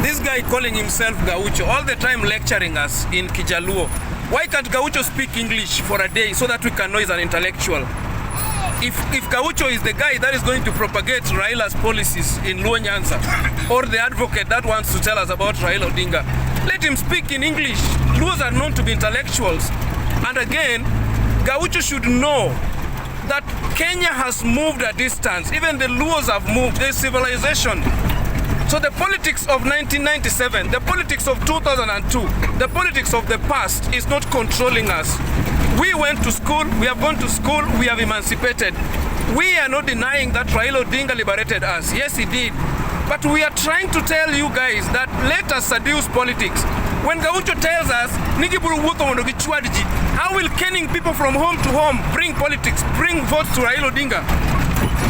This guy calling himself Gaucho, all the time lecturing us in Kijaluo. Why can't Gaucho speak English for a day so that we can know he's an intellectual? If Gaucho is the guy that is going to propagate Raila's policies in Luo Nyanza, or the advocate that wants to tell us about Raila Odinga, let him speak in English. Luos are known to be intellectuals. And again, Gaucho should know that Kenya has moved a distance. Even the Luos have moved. There's civilization. So the politics of 1997, the politics of 2002, the politics of the past is not controlling us. We went to school, we have gone to school, we have emancipated. We are not denying that Raila Odinga liberated us. Yes, he did. But we are trying to tell you guys that let us seduce politics. When Gaucho tells us, how will kenning people from home to home bring politics, bring votes to Raila Odinga?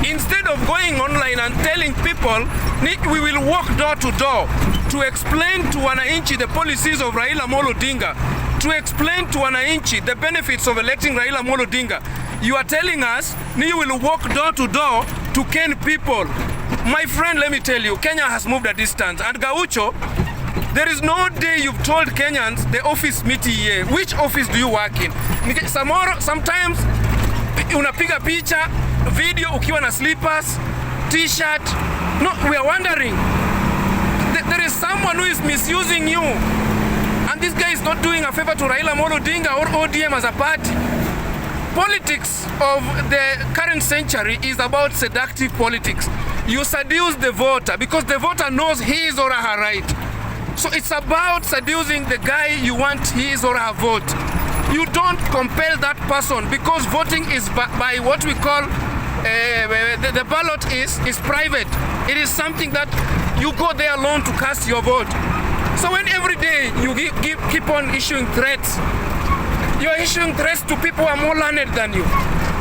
Instead of going online and telling people, we will walk door to door to explain to Wananchi the policies of Raila Odinga, to explain to Wananchi the benefits of electing Raila Odinga. You are telling us you will walk door to door to ken people. My friend, let me tell you, Kenya has moved a distance. And Gaucho, there is no day you've told Kenyans the office meeting here. Which office do you work in? Sometimes unapiga picha, video ukiwa na slippers, t-shirt. No, we are wondering. There is someone who is misusing you. And this guy is not doing a favor to Raila Odinga or ODM as a party. Politics of the current century is about seductive politics. You seduce the voter because the voter knows his or her right. So it's about seducing the guy you want his or her vote. You don't compel that person because voting is by what we call the ballot is private. It is something that you go there alone to cast your vote. So when every day you keep on issuing threats, you are issuing threats to people who are more learned than you.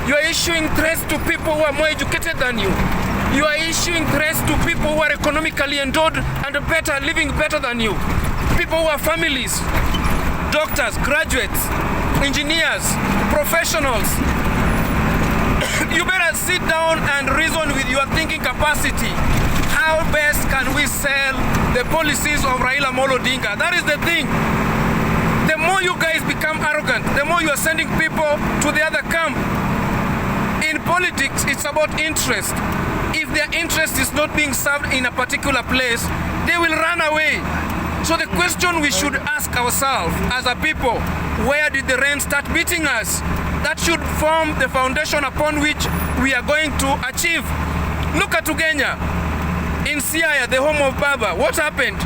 You are issuing threats to people who are more educated than you. You are issuing threats to people who are economically endowed and better, living better than you. People who are families, doctors, graduates, engineers, professionals. You better sit down and reason with your thinking capacity. How best can we sell the policies of Raila Odinga? That is the thing. The more you guys become arrogant, the more you are sending people to the other camp. In politics, it's about interest. If their interest is not being served in a particular place, they will run away. So the question we should ask ourselves as a people, where did the rain start beating us? That should form the foundation upon which we are going to achieve. Look at Ugenya. In Siaya, the home of Baba, what happened?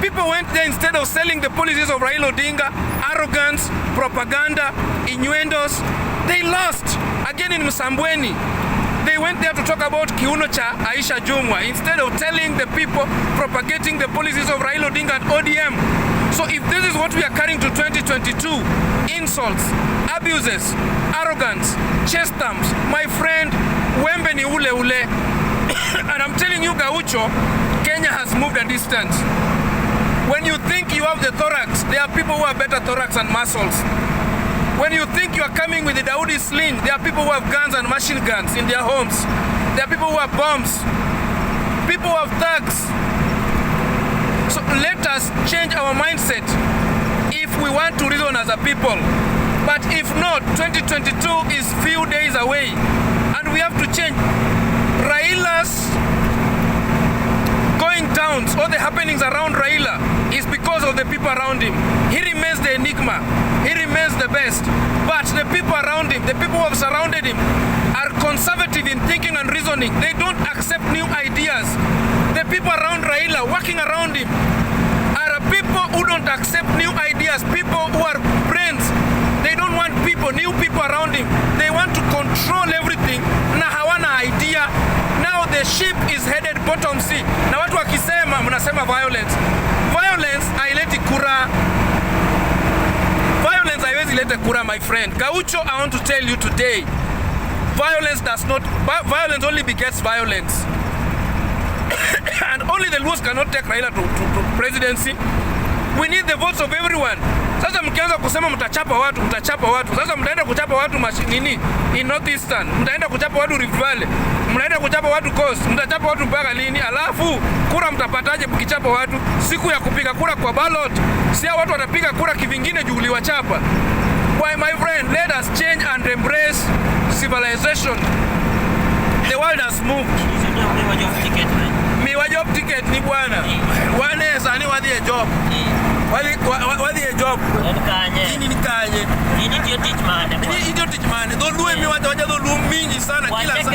People went there instead of selling the policies of Raila Odinga, arrogance, propaganda, innuendos. They lost. Again in Msambweni, they went there to talk about Kiunocha Aisha Jumwa instead of telling the people, propagating the policies of Raila Odinga and ODM. So if this is what we are carrying to 2022, insults, abuses, arrogance, chest thumbs, my friend, wembe ni ule ule. And I'm telling you, Gaucho, Kenya has moved a distance. When you think you have the thorax, there are people who have better thorax and muscles. When you think you are coming with the Daudi sling, there are people who have guns and machine guns in their homes. There are people who have bombs. People who have thugs. So let us change our mindset if we want to reason as a people. But if not, 2022 is few days away and we have to change. Raila's going down, all the happenings around Raila is because of the people around him. He remains the enigma. He remains the best. But the people around him, the people who have surrounded him, are conservative in thinking and reasoning. They don't accept new ideas. The people around Raila, working around him, are people who don't accept new ideas. People who are brains. They don't want people, new people around him. They want to control everything. Na hawana idea. Now the ship is headed bottom sea. Na watu wakisema, mnasema violence. Violence haileti kura. Violence haiwezi leta kura, my friend. Gaucho, I want to tell you today, violence only begets violence. And only the Luos cannot take Raila to presidency. We need the votes of everyone. Sasa mkianza kusema mtachapa watu. Sasa mtaenda kuchapa watu nini? In Northeastern. Mtaenda kuchapa watu Rift Valley. Mnaenda kuchapa watu Coast. Mtachapa watu mpaka lini? Alafu kura mtapataje mkichapa watu? Siku ya kupiga kura kwa ballot. Si watu watapiga kura kivingine juu uliwachapa. Why, my friend, let us change and embrace civilization. The world has moved. Me job ticket ni bwana. Wane sani wadhi a job. Wadhi a job. Ini nikanye. Ini ndio teach man. Don't do me waja do mingi sana kila saa.